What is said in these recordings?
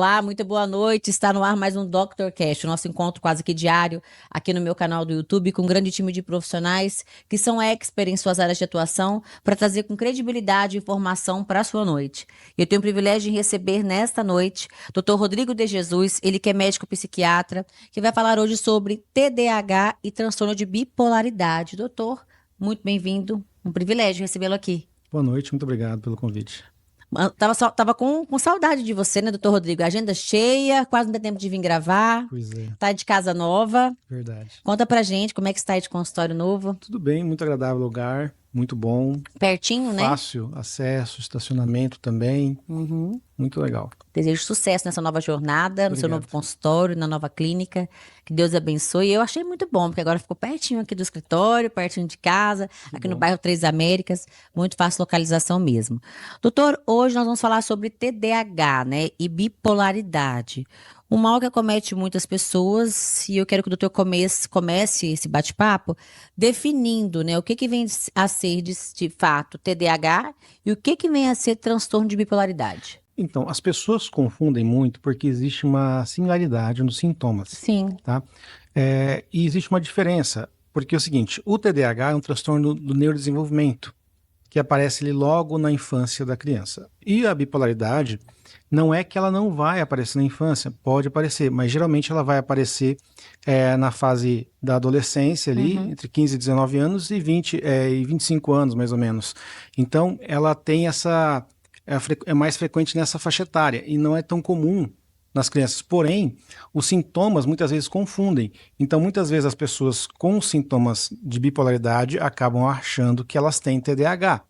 Olá, muito boa noite. Está no ar mais um DrCast, o nosso encontro quase que diário aqui no meu canal do YouTube com um grande time de profissionais que são expert em suas áreas de atuação para trazer com credibilidade e informação para a sua noite. Eu tenho o privilégio de receber nesta noite Dr. Rodrigo de Jesus, ele que é médico psiquiatra, que vai falar hoje sobre TDAH e transtorno de bipolaridade. Doutor, muito bem-vindo. Um privilégio recebê-lo aqui. Boa noite, muito obrigado pelo convite. Tava com saudade de você, né, doutor Rodrigo? Agenda cheia, quase não dá tempo de vir gravar. Pois é, Tá de casa nova. verdade. Conta pra gente como é que está aí de consultório novo. Tudo bem, muito agradável o lugar, muito bom, Pertinho, né? fácil acesso, estacionamento também, Uhum. muito legal. Desejo sucesso nessa nova jornada, no seu Obrigado. novo consultório, na nova clínica. Que Deus abençoe. Eu achei muito bom, porque agora ficou pertinho aqui do escritório, pertinho de casa, aqui no bom. bairro Três Américas. Muito fácil localização mesmo. Doutor, hoje nós vamos falar sobre TDAH, né? E bipolaridade. Um mal que acomete muitas pessoas, e eu quero que o doutor comece esse bate-papo definindo, né, o que vem a ser de fato TDAH e o que vem a ser transtorno de bipolaridade. Então, as pessoas confundem muito porque existe uma similaridade nos sintomas, Sim. tá? E existe uma diferença, porque é o seguinte, o TDAH é um transtorno do neurodesenvolvimento, que aparece ali logo na infância da criança. E a bipolaridade não é que ela não vai aparecer na infância, pode aparecer, mas geralmente ela vai aparecer na fase da adolescência ali, entre 15 e 19 anos e 20 e 25 anos, mais ou menos. Então, ela tem essa... É mais frequente nessa faixa etária e não é tão comum nas crianças. Porém, os sintomas muitas vezes confundem. Então, muitas vezes as pessoas com sintomas de bipolaridade acabam achando que elas têm TDAH.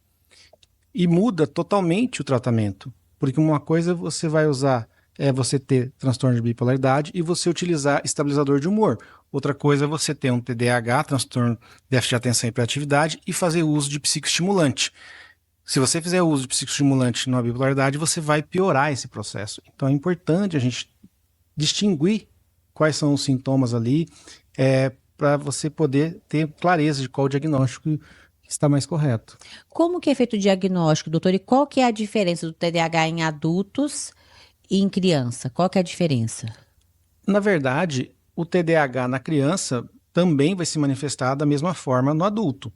E muda totalmente o tratamento. Porque uma coisa você vai usar é você ter transtorno de bipolaridade e você utilizar estabilizador de humor. Outra coisa é você ter um TDAH, transtorno de déficit de atenção e hiperatividade, e fazer uso de psicoestimulante. Se você fizer uso de psicoestimulante na bipolaridade, você vai piorar esse processo. Então é importante a gente distinguir quais são os sintomas ali, para você poder ter clareza de qual o diagnóstico está mais correto. Como que é feito o diagnóstico, doutor? E qual que é a diferença do TDAH em adultos e em criança? Qual que é a diferença? Na verdade, o TDAH na criança também vai se manifestar da mesma forma no adulto.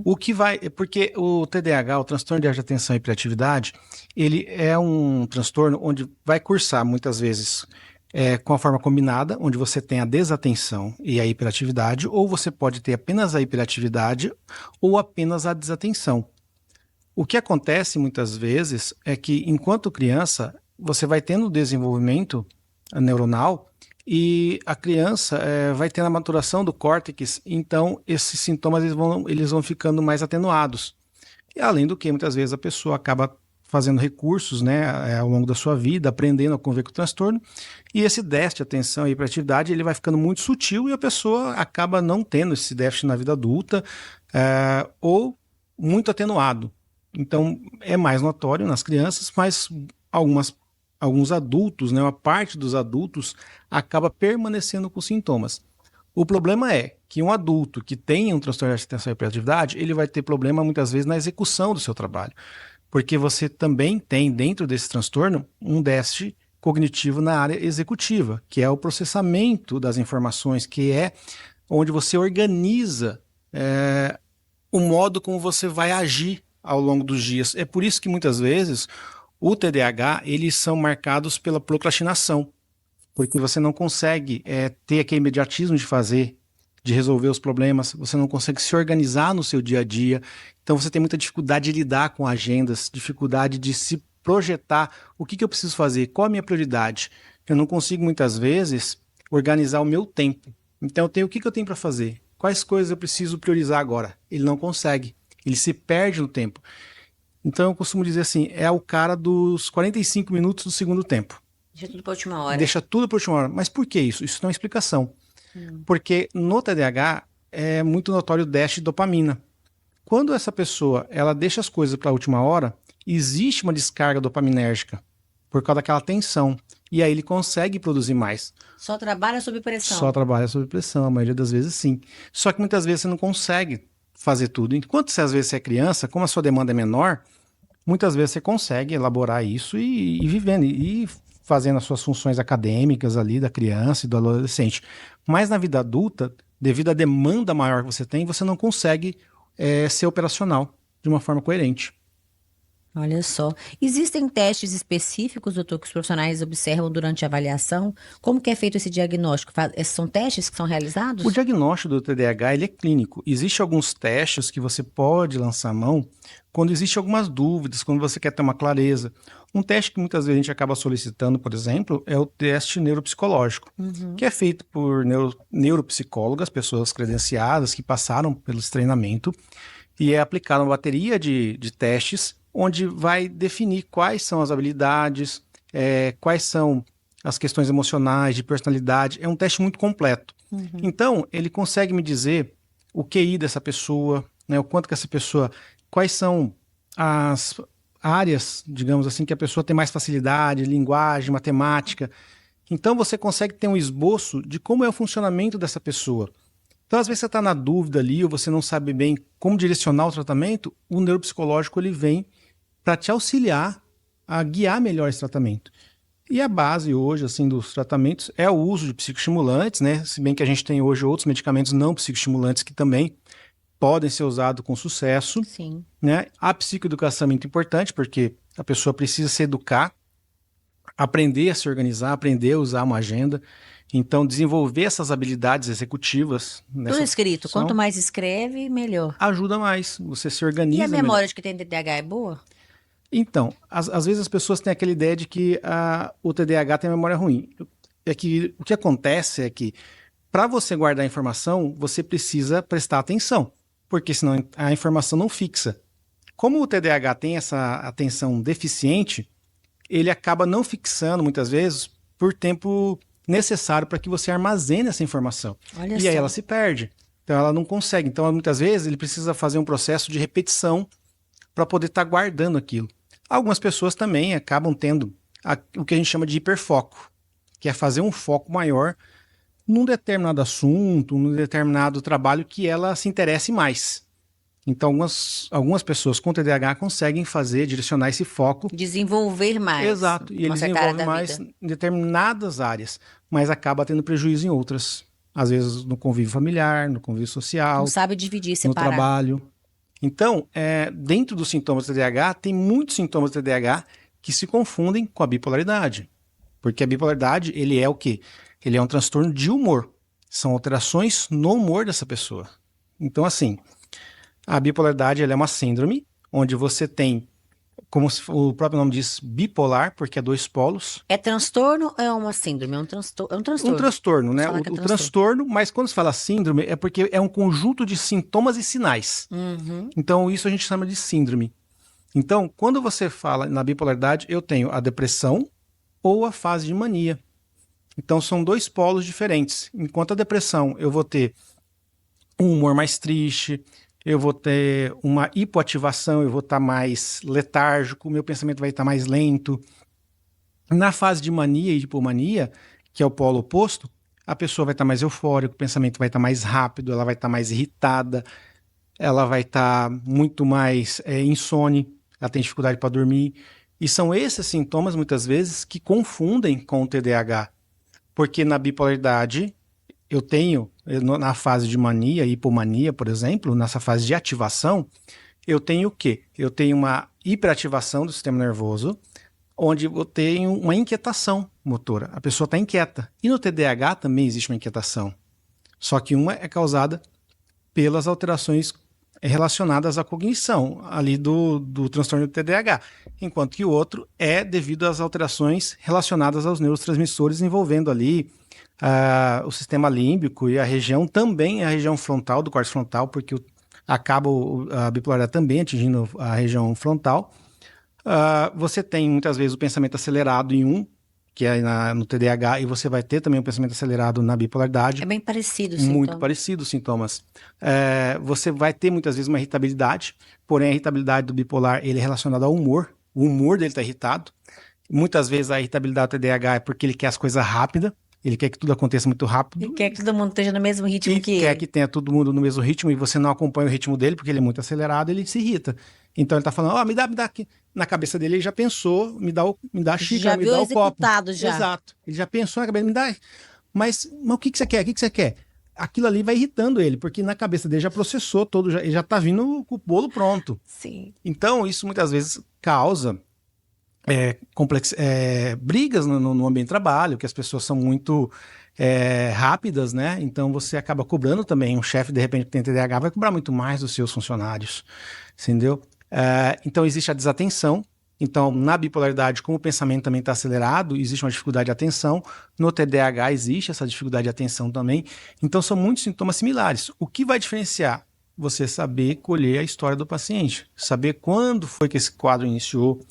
O que vai... Porque o TDAH, o transtorno de déficit de atenção e hiperatividade, ele é um transtorno onde vai cursar muitas vezes com a forma combinada, onde você tem a desatenção e a hiperatividade, ou você pode ter apenas a hiperatividade ou apenas a desatenção. O que acontece muitas vezes é que, enquanto criança, você vai tendo desenvolvimento neuronal e a criança vai tendo a maturação do córtex, então esses sintomas eles vão ficando mais atenuados. E além do que, muitas vezes a pessoa acaba fazendo recursos, né, ao longo da sua vida, aprendendo a conviver com o transtorno, e esse déficit de atenção e hiperatividade ele vai ficando muito sutil e a pessoa acaba não tendo esse déficit na vida adulta ou muito atenuado. Então é mais notório nas crianças, mas alguns adultos, né, uma parte dos adultos acaba permanecendo com sintomas. O problema é que um adulto que tem um transtorno de atenção e hiperatividade, ele vai ter problema muitas vezes na execução do seu trabalho, porque você também tem dentro desse transtorno um déficit cognitivo na área executiva, que é o processamento das informações, que é onde você organiza o modo como você vai agir ao longo dos dias. É por isso que muitas vezes o TDAH, eles são marcados pela procrastinação, porque você não consegue ter aquele imediatismo de resolver os problemas, você não consegue se organizar no seu dia a dia, então você tem muita dificuldade de lidar com agendas, dificuldade de se projetar, o que eu preciso fazer, qual a minha prioridade. Eu não consigo muitas vezes organizar o meu tempo, então o que eu tenho para fazer, quais coisas eu preciso priorizar agora. Ele não consegue, ele se perde no tempo. Então eu costumo dizer assim, é o cara dos 45 minutos do segundo tempo. Deixa tudo para a última hora. Deixa tudo para a última hora. Mas por que isso? Isso tem uma explicação. Porque no TDAH é muito notório o déficit de dopamina. Quando essa pessoa ela deixa as coisas para a última hora, existe uma descarga dopaminérgica por causa daquela tensão. E aí ele consegue produzir mais. Só trabalha sob pressão. Só trabalha sob pressão, a maioria das vezes sim. Só que muitas vezes você não consegue fazer tudo. Enquanto você, às vezes você é criança, como a sua demanda é menor, muitas vezes você consegue elaborar isso e ir vivendo, e fazendo as suas funções acadêmicas ali da criança e do adolescente. Mas na vida adulta, devido à demanda maior que você tem, você não consegue ser operacional de uma forma coerente. Olha só. Existem testes específicos, doutor, que os profissionais observam durante a avaliação? Como que é feito esse diagnóstico? Esses são testes que são realizados? O diagnóstico do TDAH ele é clínico. Existem alguns testes que você pode lançar a mão quando existem algumas dúvidas, quando você quer ter uma clareza. Um teste que muitas vezes a gente acaba solicitando, por exemplo, é o teste neuropsicológico, que é feito por neuropsicólogas, pessoas credenciadas que passaram pelo treinamento, e é aplicada uma bateria de testes onde vai definir quais são as habilidades, quais são as questões emocionais, de personalidade. É um teste muito completo. Então, ele consegue me dizer o QI dessa pessoa, né, o quanto que essa pessoa, quais são as áreas, digamos assim, que a pessoa tem mais facilidade, linguagem, matemática. Então, você consegue ter um esboço de como é o funcionamento dessa pessoa. Então, às vezes você está na dúvida ali, ou você não sabe bem como direcionar o tratamento, o neuropsicológico ele vem para te auxiliar a guiar melhor esse tratamento. E a base hoje, assim, dos tratamentos é o uso de psicoestimulantes, né? Se bem que a gente tem hoje outros medicamentos não psicoestimulantes que também podem ser usados com sucesso. Sim. Né? A psicoeducação é muito importante, porque a pessoa precisa se educar, aprender a se organizar, aprender a usar uma agenda. Então, desenvolver essas habilidades executivas. Tudo escrito. Quanto mais escreve, melhor. Ajuda mais. Você se organiza. E a memória de que tem TDAH é boa? Então, às vezes as pessoas têm aquela ideia de que o TDAH tem memória ruim. É que o que acontece é que, para você guardar a informação, você precisa prestar atenção, porque senão a informação não fixa. Como o TDAH tem essa atenção deficiente, ele acaba não fixando, muitas vezes, por tempo necessário para que você armazene essa informação. Olha e só. aí ela se perde. Então, ela não consegue. Então, muitas vezes, ele precisa fazer um processo de repetição para poder estar guardando aquilo. Algumas pessoas também acabam tendo o que a gente chama de hiperfoco, que é fazer um foco maior num determinado assunto, num determinado trabalho que ela se interesse mais. Então, algumas pessoas com TDAH conseguem direcionar esse foco. Desenvolver mais. Exato, e ele desenvolve mais em determinadas áreas, mas acaba tendo prejuízo em outras. Às vezes no convívio familiar, no convívio social. Não sabe dividir, separar. No trabalho. Então, dentro dos sintomas do TDAH, tem muitos sintomas do TDAH que se confundem com a bipolaridade. Porque a bipolaridade, ele é o quê? Ele é um transtorno de humor. São alterações no humor dessa pessoa. Então, assim, a bipolaridade ela é uma síndrome onde você tem, como o próprio nome diz, bipolar, porque é 2 polos. É transtorno ou é uma síndrome? É um transtorno. Um transtorno, né? O transtorno, mas quando se fala síndrome, é porque é um conjunto de sintomas e sinais. Então, isso a gente chama de síndrome. Então, quando você fala na bipolaridade, eu tenho a depressão ou a fase de mania. Então, são 2 polos diferentes. Enquanto a depressão, eu vou ter um humor mais triste, eu vou ter uma hipoativação, eu vou estar mais letárgico, meu pensamento vai estar mais lento. Na fase de mania e hipomania, que é o polo oposto, a pessoa vai estar mais eufórica, o pensamento vai estar mais rápido, ela vai estar mais irritada, ela vai estar muito mais insone, ela tem dificuldade para dormir. E são esses sintomas, muitas vezes, que confundem com o TDAH. Porque na bipolaridade, eu tenho, na fase de mania e hipomania, por exemplo, nessa fase de ativação, eu tenho o quê? Eu tenho uma hiperativação do sistema nervoso, onde eu tenho uma inquietação motora. A pessoa está inquieta. E no TDAH também existe uma inquietação. Só que uma é causada pelas alterações relacionadas à cognição, ali do transtorno do TDAH, enquanto que o outro é devido às alterações relacionadas aos neurotransmissores envolvendo ali o sistema límbico e a região também, a região frontal do córtex frontal, porque acaba a bipolaridade também atingindo a região frontal. Você tem muitas vezes o pensamento acelerado em que é no TDAH, e você vai ter também um pensamento acelerado na bipolaridade. É bem parecido os Muito parecido os sintomas. Você vai ter muitas vezes uma irritabilidade, porém a irritabilidade do bipolar ele é relacionada ao humor. O humor dele está irritado. Muitas vezes a irritabilidade do TDAH é porque ele quer as coisas rápidas, ele quer que tudo aconteça muito rápido. Ele quer que todo mundo esteja no mesmo ritmo que ele. Quer que tenha todo mundo no mesmo ritmo e você não acompanha o ritmo dele porque ele é muito acelerado, ele se irrita. Então ele está falando, me dá aqui. na cabeça dele, ele já pensou, me dá a xícara, me dá o copo. Já. Exato. Ele já pensou na cabeça, me dá... Mas o que você quer? O que você quer? Aquilo ali vai irritando ele, porque na cabeça dele já processou todo, ele já tá vindo com o bolo pronto. Sim. Então, isso muitas vezes causa brigas no ambiente de trabalho, que as pessoas são muito rápidas, né? Então, você acaba cobrando também. Um chefe, de repente, que tem TDAH, vai cobrar muito mais dos seus funcionários, entendeu? Então, existe a desatenção. Então, na bipolaridade, como o pensamento também está acelerado, existe uma dificuldade de atenção. No TDAH existe essa dificuldade de atenção também. Então, são muitos sintomas similares. O que vai diferenciar? Você saber colher a história do paciente, saber quando foi que esse quadro iniciou,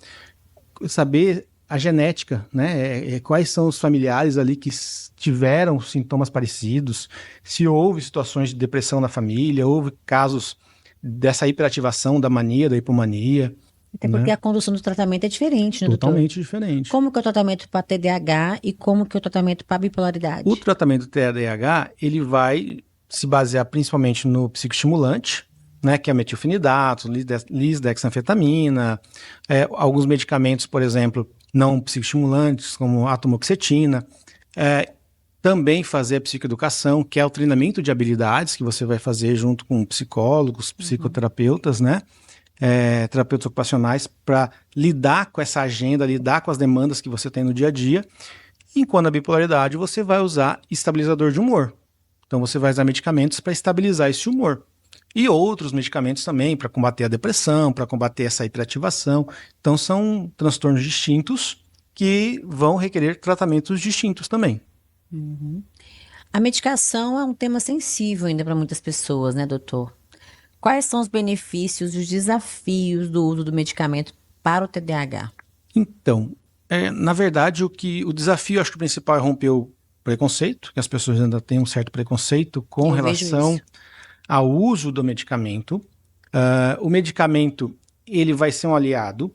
saber a genética, né? Quais são os familiares ali que tiveram sintomas parecidos, se houve situações de depressão na família, houve casos dessa hiperativação da mania, da hipomania. Até porque a condução do tratamento é diferente, né, Totalmente doutor? diferente. Como que é o tratamento para TDAH e como que é o tratamento para bipolaridade? O tratamento do TDAH, ele vai se basear principalmente no psicoestimulante, né, que é a metilfenidato, lisdexanfetamina, alguns medicamentos, por exemplo, não psicoestimulantes, como a atomoxetina. Também fazer a psicoeducação, que é o treinamento de habilidades que você vai fazer junto com psicólogos, psicoterapeutas, né? Terapeutas ocupacionais, para lidar com essa agenda, lidar com as demandas que você tem no dia a dia. Enquanto a bipolaridade, você vai usar estabilizador de humor. Então, você vai usar medicamentos para estabilizar esse humor. E outros medicamentos também para combater a depressão, para combater essa hiperativação. Então, são transtornos distintos que vão requerer tratamentos distintos também. A medicação é um tema sensível ainda para muitas pessoas, né, doutor? Quais são os benefícios e os desafios do uso do medicamento para o TDAH? Então, na verdade, o desafio, acho que o principal é romper o preconceito, que as pessoas ainda têm um certo preconceito com relação ao uso do medicamento. O medicamento, ele vai ser um aliado.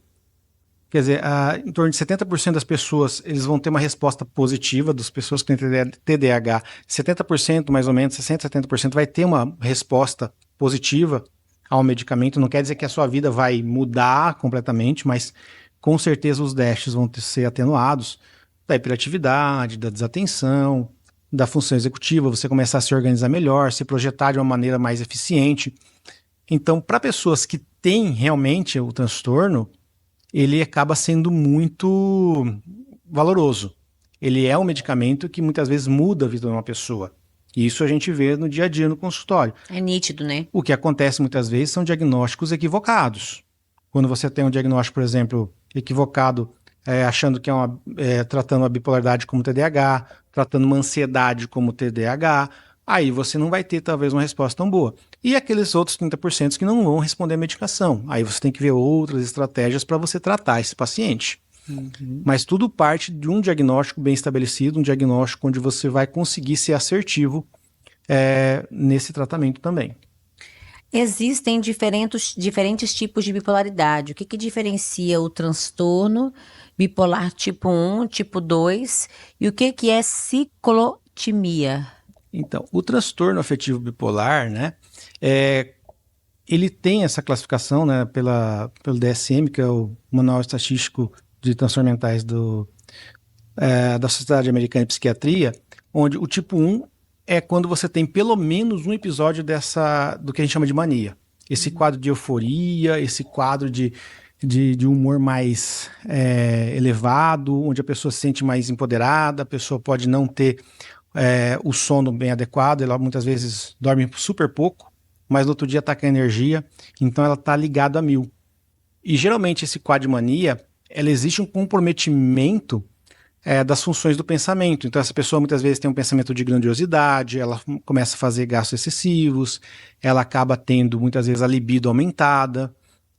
Quer dizer, em torno de 70% das pessoas, eles vão ter uma resposta positiva, das pessoas que têm TDAH, 70% mais ou menos, 60%, 70% vai ter uma resposta positiva ao medicamento. Não quer dizer que a sua vida vai mudar completamente, mas com certeza os déficits vão ser atenuados da hiperatividade, da desatenção, da função executiva, você começar a se organizar melhor, se projetar de uma maneira mais eficiente. Então, para pessoas que têm realmente o transtorno, ele acaba sendo muito valoroso. Ele é um medicamento que muitas vezes muda a vida de uma pessoa. E isso a gente vê no dia a dia no consultório. É nítido, né? O que acontece muitas vezes são diagnósticos equivocados. Quando você tem um diagnóstico, por exemplo, equivocado, achando que tratando a bipolaridade como TDAH, tratando uma ansiedade como TDAH, aí você não vai ter talvez uma resposta tão boa. E aqueles outros 30% que não vão responder à medicação. Aí você tem que ver outras estratégias para você tratar esse paciente. Mas tudo parte de um diagnóstico bem estabelecido, um diagnóstico onde você vai conseguir ser assertivo nesse tratamento também. Existem diferentes tipos de bipolaridade. O que diferencia o transtorno bipolar tipo 1, tipo 2 e o que é ciclotimia? Então, o transtorno afetivo bipolar, né, ele tem essa classificação, né, pelo DSM, que é o Manual Estatístico de Transtornos Mentais da Sociedade Americana de Psiquiatria, onde o tipo 1 é quando você tem pelo menos um episódio do que a gente chama de mania. Esse quadro de euforia, esse quadro de humor mais elevado, onde a pessoa se sente mais empoderada, a pessoa pode não ter o sono bem adequado, ela muitas vezes dorme super pouco, mas no outro dia está com energia, então ela está ligada a 1000. E geralmente esse quadro de mania, existe um comprometimento das funções do pensamento. Então essa pessoa muitas vezes tem um pensamento de grandiosidade, ela começa a fazer gastos excessivos, ela acaba tendo muitas vezes a libido aumentada.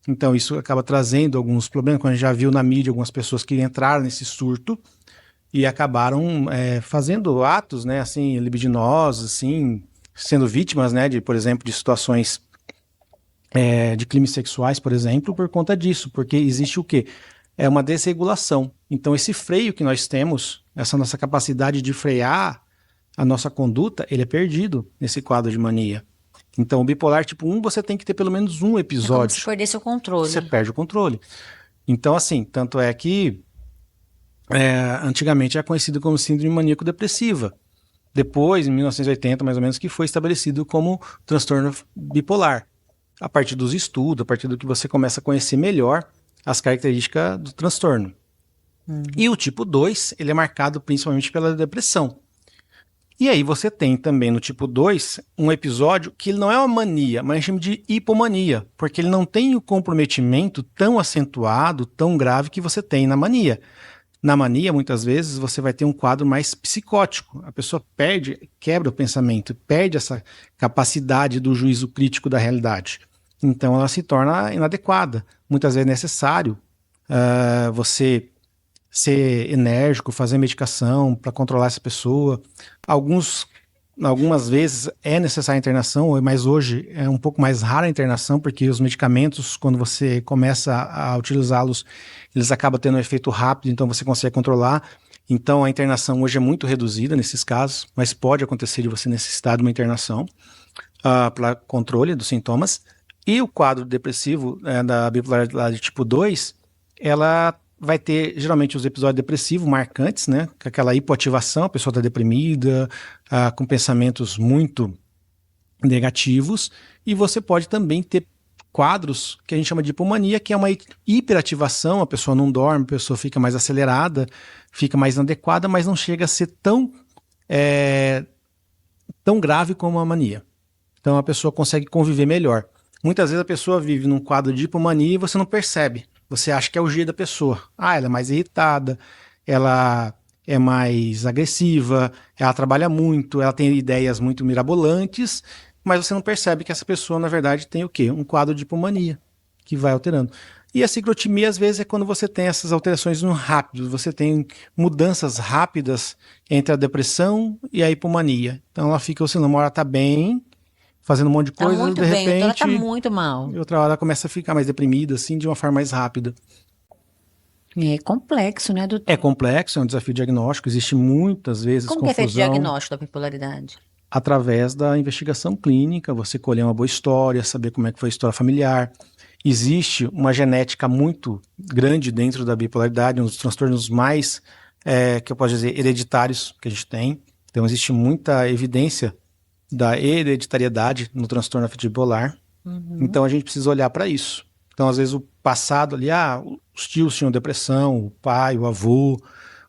Então isso acaba trazendo alguns problemas, como a gente já viu na mídia, algumas pessoas que entraram nesse surto e acabaram fazendo atos, né, assim, libidinosos, assim, sendo vítimas, né, por exemplo, de situações de crimes sexuais, por exemplo, por conta disso, porque existe o quê? É uma desregulação. Então esse freio que nós temos, essa nossa capacidade de frear a nossa conduta, ele é perdido nesse quadro de mania. Então o bipolar tipo 1, você tem que ter pelo menos um episódio. É como se perder seu controle. Você perde o controle. Então, assim, tanto é que antigamente é conhecido como síndrome maníaco-depressiva. Depois, em 1980, mais ou menos, que foi estabelecido como transtorno bipolar. A partir dos estudos, a partir do que você começa a conhecer melhor as características do transtorno. E o tipo 2, ele é marcado principalmente pela depressão. E aí você tem também no tipo 2 um episódio que ele não é uma mania, mas a gente chama de hipomania, porque ele não tem o comprometimento tão acentuado, tão grave que você tem na mania. Na mania, muitas vezes, você vai ter um quadro mais psicótico. A pessoa quebra o pensamento, perde essa capacidade do juízo crítico da realidade. Então ela se torna inadequada. Muitas vezes é necessário você ser enérgico, fazer medicação para controlar essa pessoa. Algumas vezes é necessária a internação, mas hoje é um pouco mais rara a internação, porque os medicamentos, quando você começa a utilizá-los, eles acabam tendo um efeito rápido, então você consegue controlar. Então a internação hoje é muito reduzida nesses casos, mas pode acontecer de você necessitar de uma internação para controle dos sintomas. E o quadro depressivo da bipolaridade tipo 2, ela vai ter geralmente os episódios depressivos marcantes, né? Com aquela hipoativação, a pessoa está deprimida, com pensamentos muito negativos, e você pode também ter quadros que a gente chama de hipomania, que é uma hiperativação, a pessoa não dorme, a pessoa fica mais acelerada, fica mais inadequada, mas não chega a ser tão grave como a mania. Então a pessoa consegue conviver melhor. Muitas vezes a pessoa vive num quadro de hipomania e você não percebe. Você acha que é o jeito da pessoa. Ela é mais irritada, ela é mais agressiva, ela trabalha muito, ela tem ideias muito mirabolantes, mas você não percebe que essa pessoa, na verdade, tem o quê? Um quadro de hipomania, que vai alterando. E a ciclotimia, às vezes, é quando você tem essas alterações no rápido, você tem mudanças rápidas entre a depressão e a hipomania. Então ela fica oscilando, uma hora tá bem, fazendo um monte de Tá coisa, muito de bem, então ela tá repente, muito mal. e outra hora ela começa a ficar mais deprimida, assim, de uma forma mais rápida. É complexo, né, doutor? É complexo, é um desafio diagnóstico, existe muitas vezes Como que é feito o confusão diagnóstico da bipolaridade? através da investigação clínica, você colher uma boa história, saber como é que foi a história familiar. Existe uma genética muito grande dentro da bipolaridade, um dos transtornos mais, que eu posso dizer, hereditários que a gente tem. Então existe muita evidência da hereditariedade no transtorno afetivo bipolar. Então a gente precisa olhar para isso. Então, às vezes, o passado ali, os tios tinham depressão, o pai, o avô,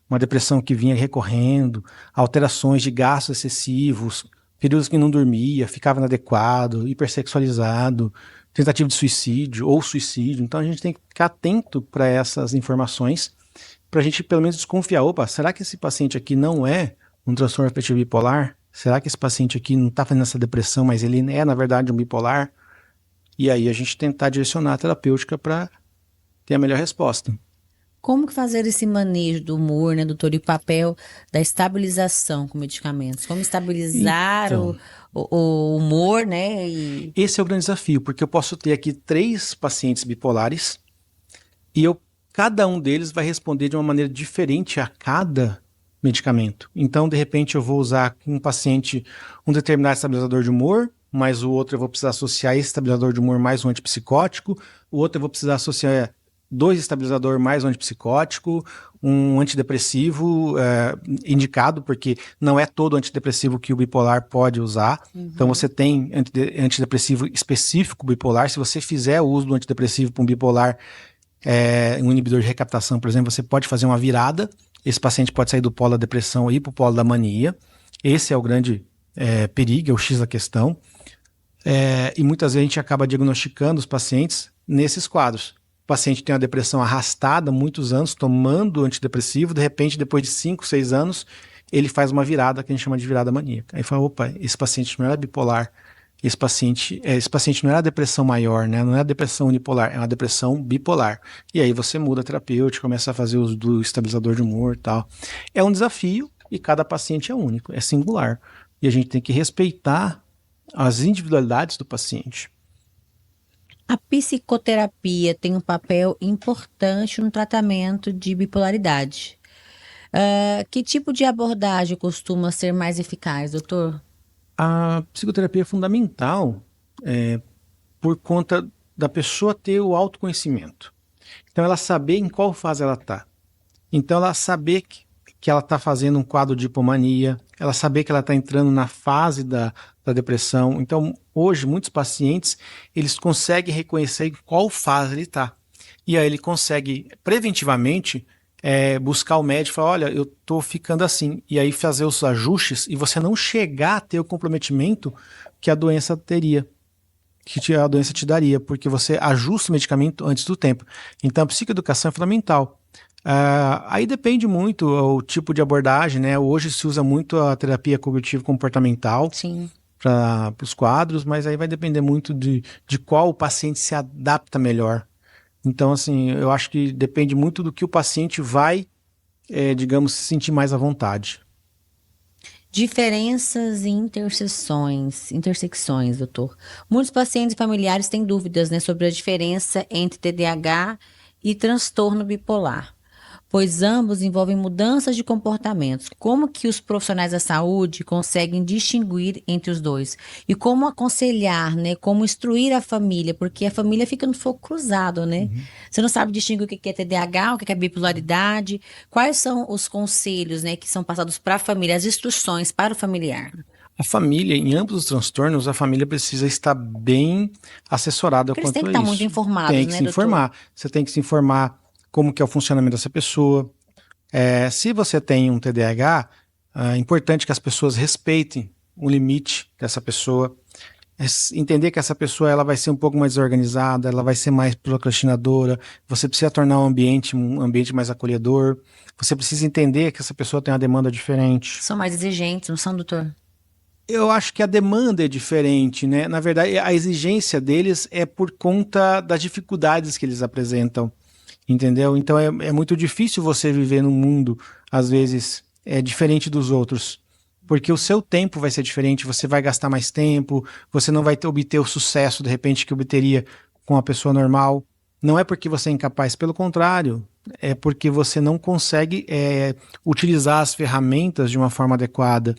uma depressão que vinha recorrendo, alterações de gastos excessivos, períodos que não dormia, ficava inadequado, hipersexualizado, tentativa de suicídio ou suicídio. Então a gente tem que ficar atento para essas informações, para a gente pelo menos desconfiar, opa, será que esse paciente aqui não é um transtorno afetivo bipolar? Será que esse paciente aqui não está fazendo essa depressão, mas ele é, na verdade, um bipolar? E aí a gente tentar direcionar a terapêutica para ter a melhor resposta. Como que fazer esse manejo do humor, né, doutor, e o papel da estabilização com medicamentos? Como estabilizar Então, o humor, né? E... esse é o grande desafio, porque eu posso ter aqui 3 pacientes bipolares e cada um deles vai responder de uma maneira diferente a cada medicamento. Então, de repente, eu vou usar com um paciente um determinado estabilizador de humor, mas o outro eu vou precisar associar esse estabilizador de humor mais um antipsicótico, o outro eu vou precisar associar 2 estabilizadores mais um antipsicótico, um antidepressivo indicado, porque não é todo antidepressivo que o bipolar pode usar. Então você tem antidepressivo específico bipolar. Se você fizer o uso do antidepressivo para um bipolar, um inibidor de recaptação, por exemplo, você pode fazer uma virada. Esse paciente pode sair do polo da depressão e ir para o polo da mania. Esse é o grande perigo, é o X da questão. E muitas vezes a gente acaba diagnosticando os pacientes nesses quadros. O paciente tem uma depressão arrastada há muitos anos, tomando antidepressivo, de repente, depois de 5, 6 anos, ele faz uma virada que a gente chama de virada maníaca. Aí fala, opa, esse paciente não era bipolar, esse paciente não era depressão maior, né? Não é depressão unipolar, é uma depressão bipolar. E aí você muda a terapêutica, começa a fazer uso do estabilizador de humor e tal. É um desafio e cada paciente é único, é singular. E a gente tem que respeitar as individualidades do paciente. A psicoterapia tem um papel importante no tratamento de bipolaridade. Que tipo de abordagem costuma ser mais eficaz, doutor? A psicoterapia é fundamental por conta da pessoa ter o autoconhecimento. Então, ela saber em qual fase ela está. Então, ela saber que ela está fazendo um quadro de hipomania, ela saber que ela está entrando na fase da depressão. Então, hoje, muitos pacientes, eles conseguem reconhecer em qual fase ele está. E aí ele consegue, preventivamente, buscar o médico e falar, olha, eu estou ficando assim. E aí fazer os ajustes e você não chegar a ter o comprometimento que a doença teria, que a doença te daria, porque você ajusta o medicamento antes do tempo. Então, a psicoeducação é fundamental. Aí depende muito o tipo de abordagem, né? Hoje se usa muito a terapia cognitivo-comportamental para os quadros, mas aí vai depender muito de qual o paciente se adapta melhor. Então, assim, eu acho que depende muito do que o paciente vai, digamos, se sentir mais à vontade. Diferenças e intersecções, doutor. Muitos pacientes e familiares têm dúvidas, né, sobre a diferença entre TDAH e transtorno bipolar, pois ambos envolvem mudanças de comportamentos. Como que os profissionais da saúde conseguem distinguir entre os dois? E como aconselhar, né? Como instruir a família? Porque a família fica no fogo cruzado, né? Você não sabe distinguir o que é TDAH, o que é bipolaridade. Quais são os conselhos, né, que são passados para a família, as instruções para o familiar? A família, em ambos os transtornos, a família precisa estar bem assessorada Porque eles têm quanto que a estar isso. muito informados, Tem que né, se doutor? informar. Você tem que se informar como que é o funcionamento dessa pessoa. Se você tem um TDAH, é importante que as pessoas respeitem o limite dessa pessoa. Entender que essa pessoa ela vai ser um pouco mais organizada, ela vai ser mais procrastinadora. Você precisa tornar um ambiente mais acolhedor. Você precisa entender que essa pessoa tem uma demanda diferente. São mais exigentes, não são, doutor? Eu acho que a demanda é diferente, né? Na verdade, a exigência deles é por conta das dificuldades que eles apresentam, entendeu? Então é muito difícil você viver num mundo, às vezes, diferente dos outros. Porque o seu tempo vai ser diferente, você vai gastar mais tempo, você não vai obter o sucesso, de repente, que obteria com a pessoa normal. Não é porque você é incapaz, pelo contrário, é porque você não consegue utilizar as ferramentas de uma forma adequada.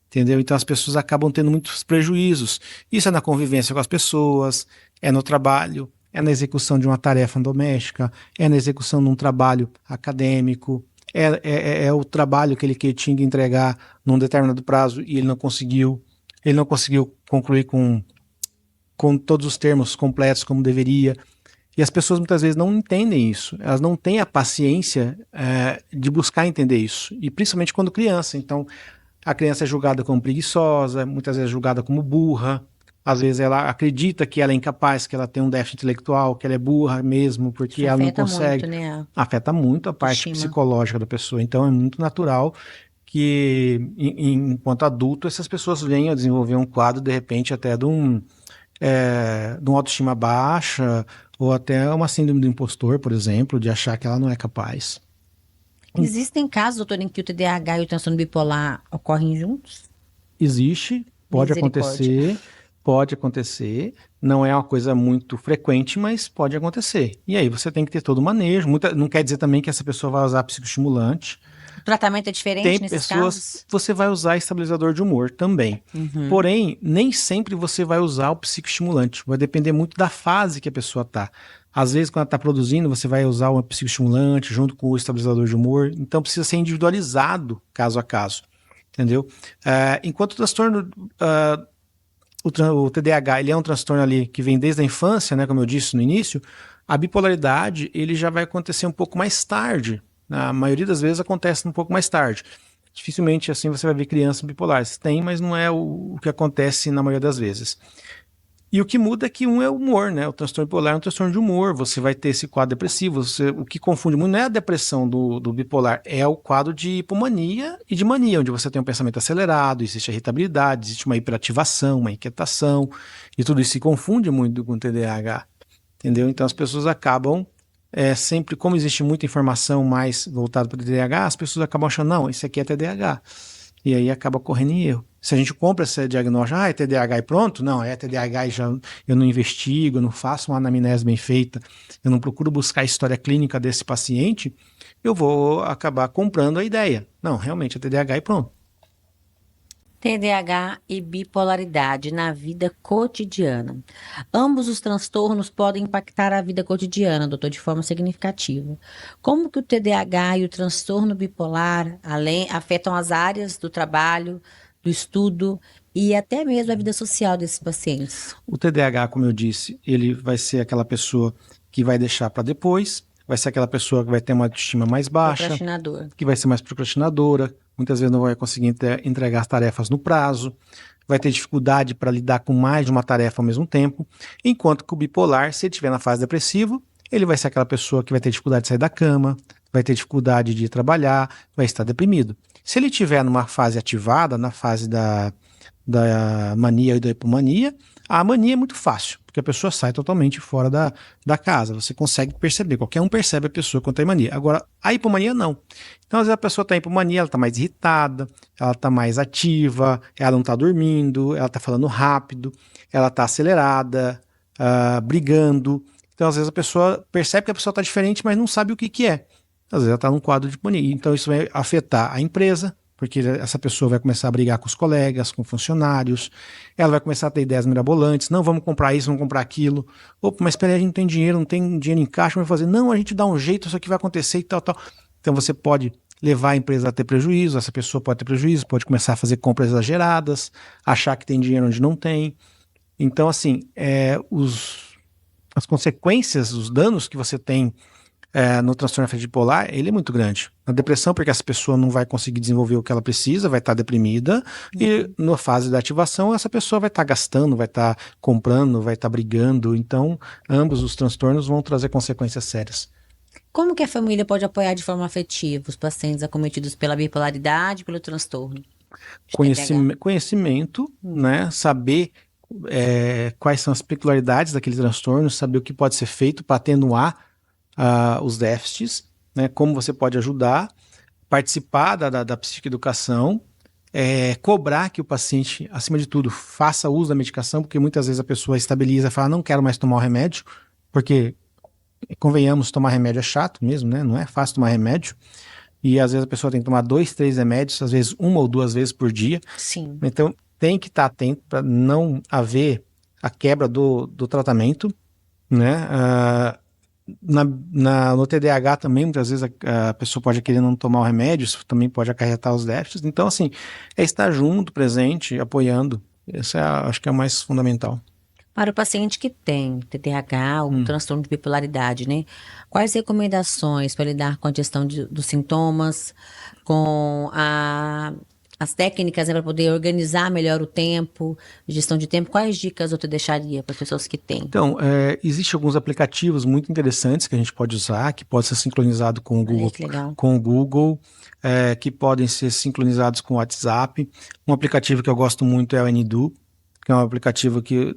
Entendeu? Então as pessoas acabam tendo muitos prejuízos. Isso é na convivência com as pessoas, é no trabalho, é na execução de uma tarefa doméstica, é na execução de um trabalho acadêmico, é o trabalho que ele tinha que entregar num determinado prazo e ele não conseguiu concluir com todos os termos completos como deveria. E as pessoas muitas vezes não entendem isso, elas não têm a paciência de buscar entender isso, e principalmente quando criança. Então, a criança é julgada como preguiçosa, muitas vezes é julgada como burra, às vezes ela acredita que ela é incapaz, que ela tem um déficit intelectual, que ela é burra mesmo, porque ela não consegue. Muito, né? Afeta muito a parte psicológica da pessoa. Então é muito natural que, enquanto adulto, essas pessoas venham a desenvolver um quadro, de repente, até de uma autoestima baixa, ou até uma síndrome do impostor, por exemplo, de achar que ela não é capaz. Existem casos, doutor, em que o TDAH e o transtorno bipolar ocorrem juntos? Existe, pode acontecer, não é uma coisa muito frequente, mas pode acontecer. E aí você tem que ter todo o manejo, não quer dizer também que essa pessoa vai usar psicoestimulante. O tratamento é diferente nesses casos? Você vai usar estabilizador de humor também. Porém, nem sempre você vai usar o psicoestimulante, vai depender muito da fase que a pessoa está. Às vezes, quando ela está produzindo, você vai usar o psicoestimulante junto com o estabilizador de humor. Então, precisa ser individualizado caso a caso. Entendeu? Enquanto o transtorno, o TDAH, ele é um transtorno ali que vem desde a infância, né, como eu disse no início, a bipolaridade ele já vai acontecer um pouco mais tarde. A maioria das vezes acontece um pouco mais tarde. Dificilmente assim você vai ver crianças bipolares. Tem, mas não é o que acontece na maioria das vezes. E o que muda é que um é o humor, né? O transtorno bipolar é um transtorno de humor. Você vai ter esse quadro depressivo. O que confunde muito não é a depressão do bipolar, é o quadro de hipomania e de mania, onde você tem um pensamento acelerado, existe a irritabilidade, existe uma hiperativação, uma inquietação, e tudo isso se confunde muito com o TDAH. Entendeu? Então as pessoas acabam sempre, como existe muita informação mais voltada para o TDAH, as pessoas acabam achando, não, isso aqui é TDAH. E aí acaba correndo em erro. Se a gente compra esse diagnóstico, é TDAH e pronto, não, é TDAH e já eu não investigo, eu não faço uma anamnese bem feita, eu não procuro buscar a história clínica desse paciente, eu vou acabar comprando a ideia. Não, realmente é TDAH e pronto. TDAH e bipolaridade na vida cotidiana. Ambos os transtornos podem impactar a vida cotidiana, doutor, de forma significativa. Como que o TDAH e o transtorno bipolar, afetam as áreas do trabalho, do estudo e até mesmo a vida social desses pacientes? O TDAH, como eu disse, ele vai ser aquela pessoa que vai deixar para depois, vai ser aquela pessoa que vai ter uma autoestima mais baixa, Procrastinador. que vai ser mais procrastinadora, muitas vezes não vai conseguir entregar as tarefas no prazo, vai ter dificuldade para lidar com mais de uma tarefa ao mesmo tempo, enquanto que o bipolar, se ele estiver na fase depressiva, ele vai ser aquela pessoa que vai ter dificuldade de sair da cama, vai ter dificuldade de trabalhar, vai estar deprimido. Se ele estiver numa fase ativada, na fase da mania e da hipomania, a mania é muito fácil, porque a pessoa sai totalmente fora da casa. Você consegue perceber, qualquer um percebe a pessoa quando está em mania. Agora, a hipomania não. Então, às vezes a pessoa está em hipomania, ela está mais irritada, ela está mais ativa, ela não está dormindo, ela está falando rápido, ela está acelerada, brigando. Então, às vezes a pessoa percebe que a pessoa está diferente, mas não sabe o que é. Às vezes ela está num quadro de hipomania. Então, isso vai afetar a empresa, porque essa pessoa vai começar a brigar com os colegas, com funcionários, ela vai começar a ter ideias mirabolantes, não, vamos comprar isso, vamos comprar aquilo. Opa, mas espera aí, a gente não tem dinheiro, não tem dinheiro em caixa, vai fazer, não, a gente dá um jeito, isso aqui vai acontecer e tal, tal. Então você pode levar a empresa a ter prejuízo, essa pessoa pode ter prejuízo, pode começar a fazer compras exageradas, achar que tem dinheiro onde não tem. Então, assim, as consequências, os danos que você tem no transtorno afetivo bipolar, ele é muito grande. Na depressão, porque essa pessoa não vai conseguir desenvolver o que ela precisa, vai estar deprimida, e na fase da ativação, essa pessoa vai estar gastando, vai estar comprando, vai estar brigando. Então, ambos os transtornos vão trazer consequências sérias. Como que a família pode apoiar de forma afetiva os pacientes acometidos pela bipolaridade e pelo transtorno? Conhecimento, né? Saber quais são as peculiaridades daquele transtorno, saber o que pode ser feito para atenuar os déficits, né, como você pode ajudar, participar da psicoeducação, cobrar que o paciente, acima de tudo, faça uso da medicação, porque muitas vezes a pessoa estabiliza e fala, não quero mais tomar o remédio, porque, convenhamos, tomar remédio é chato mesmo, né? Não é fácil tomar remédio, e às vezes a pessoa tem que tomar 2, 3 remédios, às vezes 1 ou 2 vezes por dia. Sim. Então, tem que estar atento para não haver a quebra do tratamento, né? No TDAH também, muitas vezes a pessoa pode querer não tomar o remédio, isso também pode acarretar os déficits. Então, assim, estar junto, presente, apoiando. Isso acho que é o mais fundamental. Para o paciente que tem TDAH ou transtorno de bipolaridade, né? Quais recomendações para lidar com a gestão dos sintomas, com as técnicas, né, para poder organizar melhor o tempo, gestão de tempo? Quais dicas você deixaria para as pessoas que têm? Então, existem alguns aplicativos muito interessantes que a gente pode usar, que pode ser sincronizado com o Google, que podem ser sincronizados com o WhatsApp. Um aplicativo que eu gosto muito é o AnyDo, que é um aplicativo que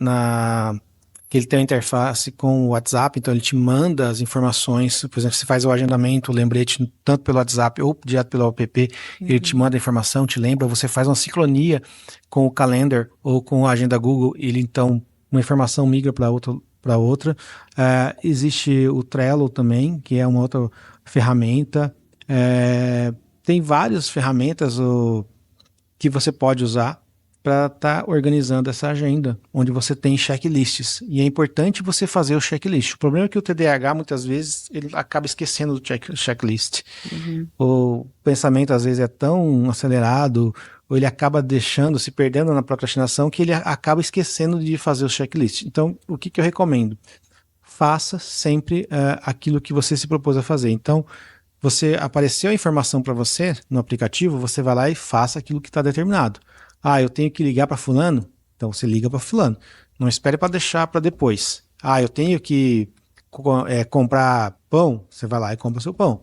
ele tem uma interface com o WhatsApp, então ele te manda as informações, por exemplo, você faz o agendamento, o lembrete, tanto pelo WhatsApp ou direto pelo app, ele te manda a informação, te lembra, você faz uma sincronia com o Calendar ou com a agenda Google, ele então, uma informação migra para outra. Existe o Trello também, que é uma outra ferramenta. Tem várias ferramentas que você pode usar para estar organizando essa agenda, onde você tem checklists. E é importante você fazer o checklist. O problema é que o TDAH, muitas vezes, ele acaba esquecendo do checklist. O pensamento, às vezes, é tão acelerado, ou ele acaba se perdendo na procrastinação, que ele acaba esquecendo de fazer o checklist. Então, o que eu recomendo? Faça sempre aquilo que você se propôs a fazer. Então, apareceu a informação para você no aplicativo, você vai lá e faça aquilo que está determinado. Eu tenho que ligar para fulano? Então você liga para fulano. Não espere para deixar para depois. Eu tenho que comprar pão? Você vai lá e compra seu pão.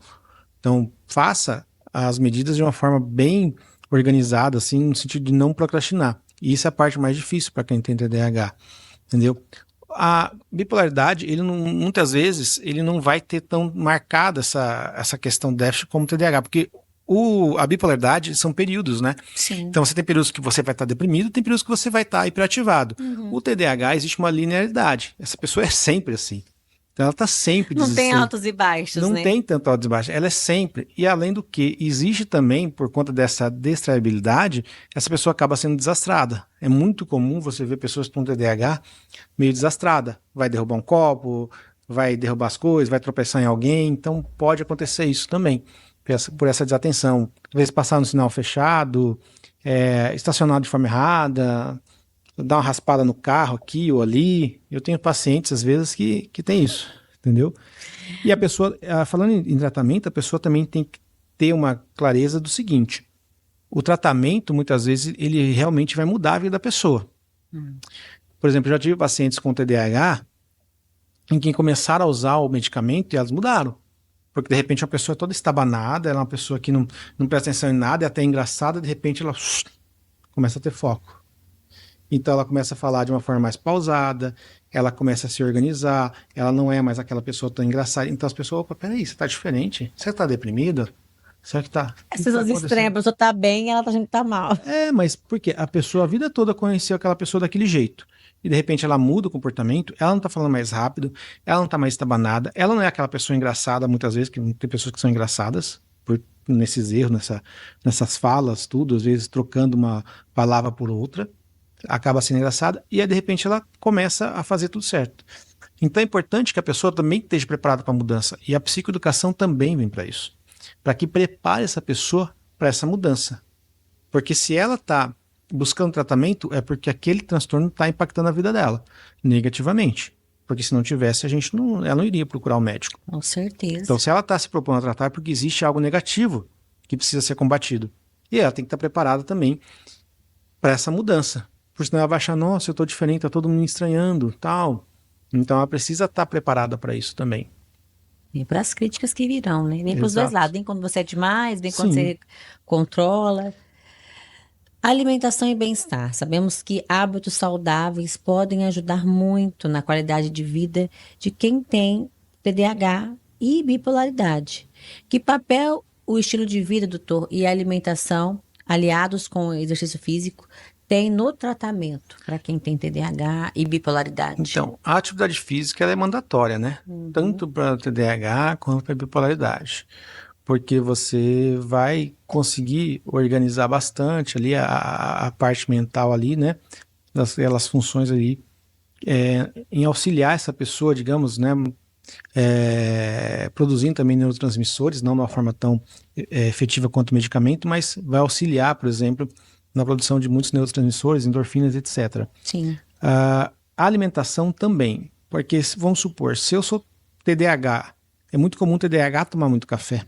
Então faça as medidas de uma forma bem organizada, assim, no sentido de não procrastinar. E isso é a parte mais difícil para quem tem TDAH, entendeu? A bipolaridade, muitas vezes, ele não vai ter tão marcada essa questão de déficit como o TDAH, porque a bipolaridade são períodos, né? Sim. Então você tem períodos que você vai estar deprimido, tem períodos que você vai estar hiperativado. O TDAH existe uma linearidade. Essa pessoa é sempre assim. Então ela está sempre Não tem desestabilizada. altos e baixos, Não né? tem tanto alto e baixo, ela é sempre. E além do que, existe também, por conta dessa destrabilidade, essa pessoa acaba sendo desastrada. É muito comum você ver pessoas com TDAH meio desastrada. Vai derrubar um copo, vai derrubar as coisas, vai tropeçar em alguém. Então pode acontecer isso também, por essa desatenção. Às vezes passar no sinal fechado, estacionar de forma errada, dar uma raspada no carro aqui ou ali. Eu tenho pacientes, às vezes, que tem isso, entendeu? E a pessoa, falando em tratamento, a pessoa também tem que ter uma clareza do seguinte: o tratamento, muitas vezes, ele realmente vai mudar a vida da pessoa. Por exemplo, eu já tive pacientes com TDAH em que começaram a usar o medicamento e elas mudaram. Porque, de repente, uma pessoa é toda estabanada, ela é uma pessoa que não presta atenção em nada, é até engraçada, de repente ela começa a ter foco. Então ela começa a falar de uma forma mais pausada, ela começa a se organizar, ela não é mais aquela pessoa tão engraçada. Então as pessoas, opa, peraí, você tá diferente? Você tá deprimida? Será que tá? As O que tá pessoas estranham, a acontecendo? pessoa tá bem e ela tá achando que tá mal. Mas por quê? A pessoa a vida toda conheceu aquela pessoa daquele jeito. E de repente ela muda o comportamento, ela não tá falando mais rápido, ela não tá mais estabanada, ela não é aquela pessoa engraçada, muitas vezes, que tem pessoas que são engraçadas, nesses erros, nessas falas, tudo, às vezes trocando uma palavra por outra, acaba sendo engraçada, e aí de repente ela começa a fazer tudo certo. Então é importante que a pessoa também esteja preparada para a mudança, e a psicoeducação também vem para isso, para que prepare essa pessoa para essa mudança. Porque se ela está buscando tratamento, é porque aquele transtorno está impactando a vida dela negativamente. Porque se não tivesse, ela não iria procurar o médico. Com certeza. Então, se ela está se propondo a tratar, é porque existe algo negativo que precisa ser combatido. E ela tem que estar preparada também para essa mudança. Porque senão ela vai achar, nossa, eu estou diferente, está todo mundo me estranhando, tal. Então ela precisa estar preparada para isso também. E para as críticas que virão, né? Vem para os dois Exato. lados. Vem quando você é demais, vem quando Sim. você controla. Alimentação e bem-estar. Sabemos que hábitos saudáveis podem ajudar muito na qualidade de vida de quem tem TDAH e bipolaridade. Que papel o estilo de vida, doutor, e a alimentação, aliados com o exercício físico, tem no tratamento para quem tem TDAH e bipolaridade? Então, a atividade física ela é mandatória, né? Tanto para TDAH quanto para bipolaridade. Porque você vai conseguir organizar bastante ali a parte mental ali, né? Aquelas funções ali, em auxiliar essa pessoa, digamos, né? Produzindo também neurotransmissores, não de uma forma tão efetiva quanto o medicamento, mas vai auxiliar, por exemplo, na produção de muitos neurotransmissores, endorfinas, etc. Sim. A alimentação também, porque vamos supor, se eu sou TDAH, é muito comum TDAH tomar muito café.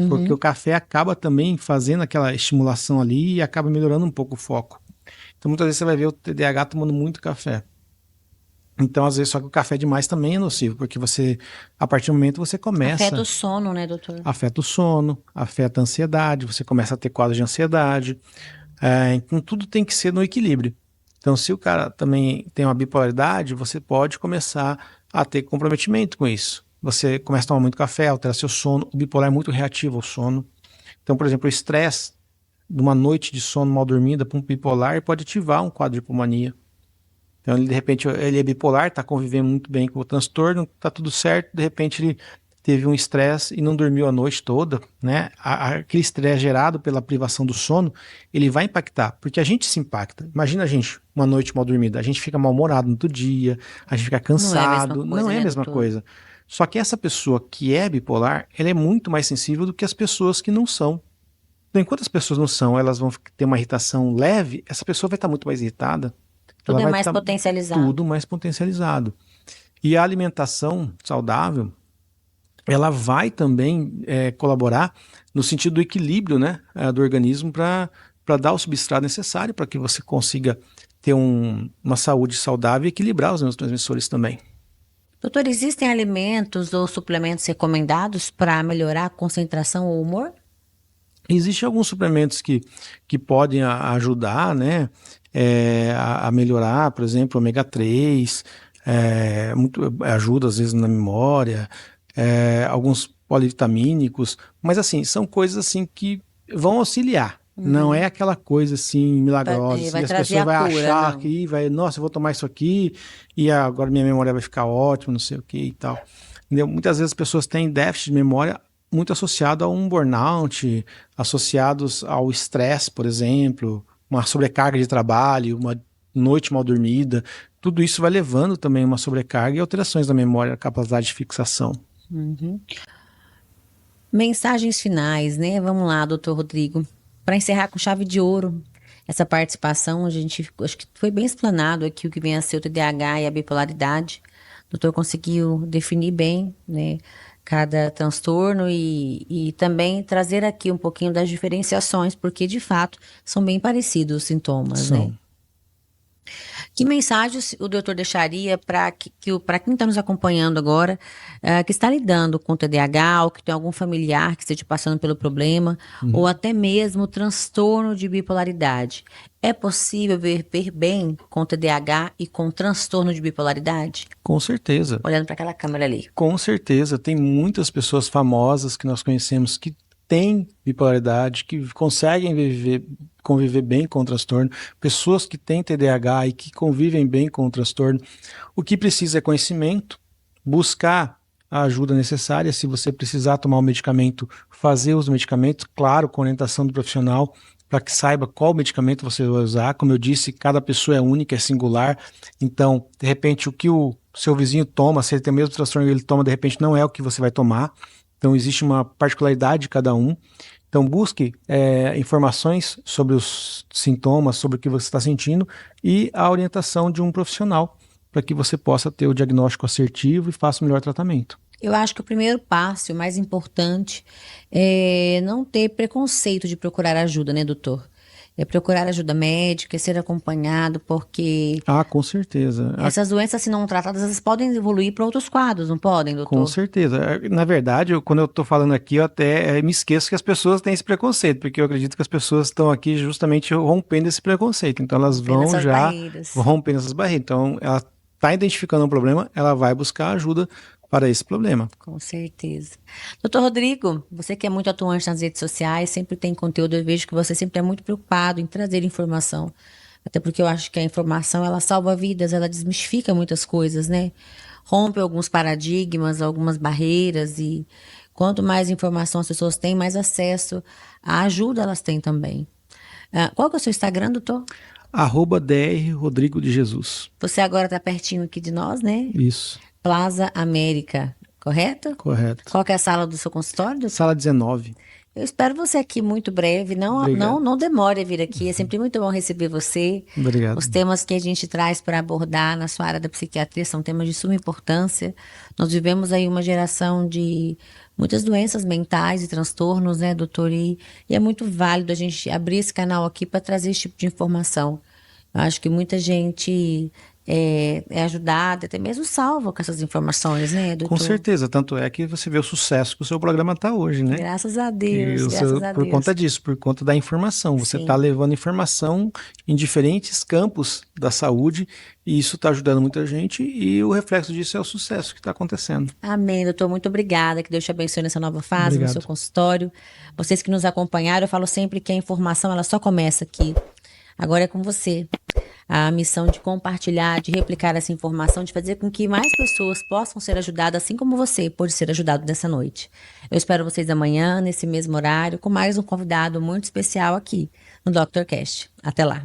Porque o café acaba também fazendo aquela estimulação ali e acaba melhorando um pouco o foco. Então muitas vezes você vai ver o TDAH tomando muito café. Então às vezes só que o café demais também é nocivo, porque você, a partir do momento você começa... Afeta o sono, né, doutor? Afeta o sono, afeta a ansiedade, você começa a ter quadros de ansiedade. Então tudo tem que ser no equilíbrio. Então se o cara também tem uma bipolaridade, você pode começar a ter comprometimento com isso. Você começa a tomar muito café, altera seu sono. O bipolar é muito reativo ao sono. Então, por exemplo, o estresse de uma noite de sono mal dormida para um bipolar pode ativar um quadro de hipomania. Então, ele, de repente, ele é bipolar, está convivendo muito bem com o transtorno, está tudo certo, de repente ele teve um estresse e não dormiu a noite toda, né? Aquele estresse gerado pela privação do sono, ele vai impactar, porque a gente se impacta. Imagina a gente, uma noite mal dormida, a gente fica mal-humorado no outro dia, a gente fica cansado, não é a mesma coisa. Só que essa pessoa que é bipolar, ela é muito mais sensível do que as pessoas que não são. Então, enquanto as pessoas não são, elas vão ter uma irritação leve, essa pessoa vai estar muito mais irritada. Tudo ela é vai mais potencializado. Tudo mais potencializado. E a alimentação saudável, ela vai também colaborar no sentido do equilíbrio, né, do organismo para dar o substrato necessário para que você consiga ter uma saúde saudável e equilibrar os neurotransmissores também. Doutor, existem alimentos ou suplementos recomendados para melhorar a concentração ou humor? Existem alguns suplementos que podem ajudar, né, a melhorar, por exemplo, ômega 3, ajuda às vezes na memória, alguns polivitamínicos, mas assim, são coisas assim que vão auxiliar, Não é aquela coisa assim milagrosa. Vai e as trazer pessoas a vão cura, achar não. que nossa, eu vou tomar isso aqui e agora minha memória vai ficar ótima, não sei o que e tal. Entendeu? Muitas vezes as pessoas têm déficit de memória muito associado a um burnout, associados ao estresse, por exemplo, uma sobrecarga de trabalho, uma noite mal dormida. Tudo isso vai levando também uma sobrecarga e alterações da memória, capacidade de fixação. Uhum. Mensagens finais, né? Vamos lá, doutor Rodrigo. Para encerrar com chave de ouro essa participação, acho que foi bem explanado aqui o que vem a ser o TDAH e a bipolaridade. O doutor conseguiu definir bem, né, cada transtorno e também trazer aqui um pouquinho das diferenciações, porque de fato são bem parecidos os sintomas, né? São. Que mensagem o doutor deixaria para para quem está nos acompanhando agora, que está lidando com TDAH, ou que tem algum familiar que esteja passando pelo problema, ou até mesmo transtorno de bipolaridade? É possível viver bem com TDAH e com transtorno de bipolaridade? Com certeza. Olhando para aquela câmera ali. Com certeza. Tem muitas pessoas famosas que nós conhecemos que têm bipolaridade, que conseguem conviver bem com o transtorno, pessoas que têm TDAH e que convivem bem com o transtorno. O que precisa é conhecimento, buscar a ajuda necessária, se você precisar tomar o medicamento, fazer uso do medicamento, claro, com orientação do profissional, para que saiba qual medicamento você vai usar. Como eu disse, cada pessoa é única, é singular, então, de repente, o que o seu vizinho toma, se ele tem o mesmo transtorno que ele toma, de repente não é o que você vai tomar. Então, existe uma particularidade de cada um. Então, busque informações sobre os sintomas, sobre o que você está sentindo e a orientação de um profissional para que você possa ter o diagnóstico assertivo e faça o melhor tratamento. Eu acho que o primeiro passo, o mais importante, é não ter preconceito de procurar ajuda, né, doutor? É procurar ajuda médica, é ser acompanhado, porque Com certeza. essas doenças, se não tratadas, elas podem evoluir para outros quadros, não podem, doutor? Com certeza. Na verdade, quando eu estou falando aqui, eu até me esqueço que as pessoas têm esse preconceito, porque eu acredito que as pessoas estão aqui justamente rompendo esse preconceito. Então, elas vão já rompendo essas barreiras. Então, ela está identificando um problema, ela vai buscar ajuda para esse problema. Com certeza. Doutor Rodrigo, você que é muito atuante nas redes sociais, sempre tem conteúdo, eu vejo que você sempre é muito preocupado em trazer informação. Até porque eu acho que a informação, ela salva vidas, ela desmistifica muitas coisas, né? Rompe alguns paradigmas, algumas barreiras e quanto mais informação as pessoas têm, mais acesso à ajuda elas têm também. Qual que é o seu Instagram, doutor? @Dr. Rodrigo de Jesus. Você agora está pertinho aqui de nós, né? Isso. Plaza América, correto? Correto. Qual que é a sala do seu consultório, doutor? Sala 19. Eu espero você aqui muito breve. Não demore a vir aqui. É sempre muito bom receber você. Obrigado. Os temas que a gente traz para abordar na sua área da psiquiatria são temas de suma importância. Nós vivemos aí uma geração de muitas doenças mentais e transtornos, né, doutor? E é muito válido a gente abrir esse canal aqui para trazer esse tipo de informação. Eu acho que muita gente é ajudada, até mesmo salva com essas informações, né, doutor? Com certeza, tanto é que você vê o sucesso que o seu programa está hoje, né? Graças a Deus, Por conta disso, por conta da informação. Você está levando informação em diferentes campos da saúde e isso está ajudando muita gente e o reflexo disso é o sucesso que está acontecendo. Amém, doutor. Muito obrigada. Que Deus te abençoe nessa nova fase, no seu consultório. Vocês que nos acompanharam, eu falo sempre que a informação ela só começa aqui. Agora é com você. A missão de compartilhar, de replicar essa informação, de fazer com que mais pessoas possam ser ajudadas, assim como você pode ser ajudado nessa noite. Eu espero vocês amanhã, nesse mesmo horário, com mais um convidado muito especial aqui no Dr. Cast. Até lá.